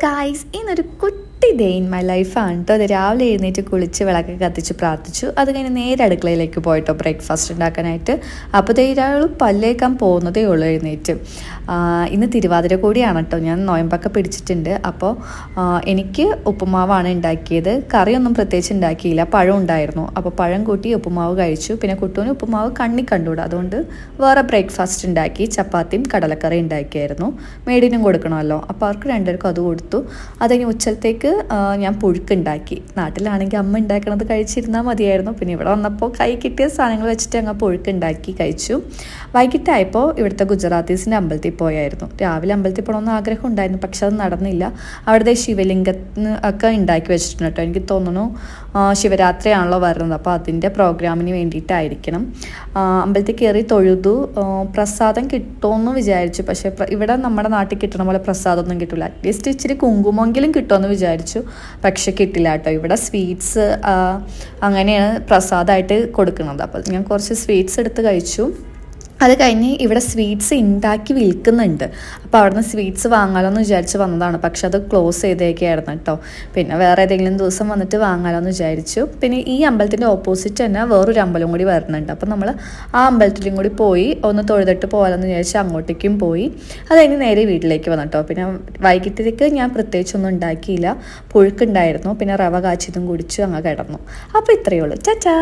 Guys, ഇന്നൊരു കുട്ടി day in my ലൈഫാണ് കേട്ടോ. അത് രാവിലെ എഴുന്നേറ്റ് കുളിച്ച് വിളക്കൊക്കെ കത്തിച്ച് പ്രാർത്ഥിച്ചു. അത് കഴിഞ്ഞ് നേരെ അടുക്കളയിലേക്ക് പോയിട്ടോ ബ്രേക്ക്ഫാസ്റ്റ് ഉണ്ടാക്കാനായിട്ട്. അപ്പോൾ ഒരാൾ പല്ലേക്കാൻ പോകുന്നതേ ഉള്ളൂ എഴുന്നേറ്റ്. ഇന്ന് തിരുവാതിര കൂടിയാണ് കേട്ടോ. ഞാൻ നോയമ്പൊക്കെ പിടിച്ചിട്ടുണ്ട്. അപ്പോൾ എനിക്ക് ഉപ്പുമാവാണ് ഉണ്ടാക്കിയത്. കറിയൊന്നും പ്രത്യേകിച്ച് ഉണ്ടാക്കിയില്ല, പഴം ഉണ്ടായിരുന്നു. അപ്പോൾ പഴം കൂട്ടി ഉപ്പുമാവ് കഴിച്ചു. പിന്നെ കുട്ടൂന് ഉപ്പുമാവ് കണ്ണി കണ്ടുകൂടാ, അതുകൊണ്ട് വേറെ ബ്രേക്ക്ഫാസ്റ്റ് ഉണ്ടാക്കി. ചപ്പാത്തിയും കടലക്കറി ഉണ്ടാക്കിയായിരുന്നു. മേടിനും കൊടുക്കണമല്ലോ, അപ്പോൾ അവർക്ക് രണ്ടുപേർക്കും അത് കൊടുത്തു. അത് കഴിഞ്ഞ് ഉച്ചത്തേക്ക് ഞാൻ പുഴുക്കുണ്ടാക്കി. നാട്ടിലാണെങ്കിൽ അമ്മ ഉണ്ടാക്കണത് കഴിച്ചിരുന്നാൽ മതിയായിരുന്നു. പിന്നെ ഇവിടെ വന്നപ്പോൾ കൈ കിട്ടിയ സാധനങ്ങൾ വെച്ചിട്ട് അങ്ങ് പുഴുക്കുണ്ടാക്കി കഴിച്ചു. വൈകിട്ടായപ്പോൾ ഇവിടുത്തെ ഗുജറാത്തീസിൻ്റെ അമ്പലത്തിൽ പോയായിരുന്നു. രാവിലെ അമ്പലത്തിൽ പോകണമെന്ന് ആഗ്രഹം ഉണ്ടായിരുന്നു, പക്ഷെ അത് നടന്നില്ല. അവിടുത്തെ ശിവലിംഗത്തിന് ഒക്കെ ഉണ്ടാക്കി വെച്ചിട്ടുണ്ട് കേട്ടോ. എനിക്ക് തോന്നുന്നു ശിവരാത്രിയാണല്ലോ വരുന്നത്, അപ്പോൾ അതിൻ്റെ പ്രോഗ്രാമിന് വേണ്ടിയിട്ടായിരിക്കണം. അമ്പലത്തിൽ കയറി തൊഴുതു. പ്രസാദം കിട്ടുമെന്ന് വിചാരിച്ചു, പക്ഷേ ഇവിടെ നമ്മുടെ നാട്ടിൽ കിട്ടണ പോലെ പ്രസാദമൊന്നും കിട്ടില്ല. അറ്റ്ലീസ്റ്റ് ഇച്ചിരി കുങ്കുമെങ്കിലും കിട്ടുമെന്ന് വിചാരിച്ചു, പക്ഷെ കിട്ടില്ല കേട്ടോ. ഇവിടെ സ്വീറ്റ്സ് അങ്ങനെയാണ് പ്രസാദമായിട്ട് കൊടുക്കുന്നത്. അപ്പോൾ ഞാൻ കുറച്ച് സ്വീറ്റ്സ് എടുത്ത് കഴിച്ചു. അത് കഴിഞ്ഞ് ഇവിടെ സ്വീറ്റ്സ് ഉണ്ടാക്കി വിൽക്കുന്നുണ്ട്. അപ്പോൾ അവിടുന്ന് സ്വീറ്റ്സ് വാങ്ങാലോ എന്ന് വിചാരിച്ച് വന്നതാണ്, പക്ഷെ അത് ക്ലോസ് ചെയ്തേക്കായിരുന്നു കേട്ടോ. പിന്നെ വേറെ ഏതെങ്കിലും ദിവസം വന്നിട്ട് വാങ്ങാലോ എന്ന് വിചാരിച്ചു. പിന്നെ ഈ അമ്പലത്തിൻ്റെ ഓപ്പോസിറ്റ് തന്നെ വേറൊരു അമ്പലം കൂടി വരുന്നുണ്ട്. അപ്പോൾ നമ്മൾ ആ അമ്പലത്തിലും കൂടി പോയി ഒന്ന് തൊഴുതിട്ട് പോകാമെന്ന് വിചാരിച്ച് അങ്ങോട്ടേക്കും പോയി. അത് കഴിഞ്ഞ് നേരെ വീട്ടിലേക്ക് വന്നു കേട്ടോ. പിന്നെ വൈകിട്ടത്തേക്ക് ഞാൻ പ്രത്യേകിച്ചൊന്നും ഉണ്ടാക്കിയില്ല. പുഴുക്കുണ്ടായിരുന്നു, പിന്നെ റവ കാച്ചിയതും കുടിച്ചു അങ്ങ് കിടന്നു. അപ്പോൾ ഇത്രയേ ഉള്ളൂ. ചാച്ചാ.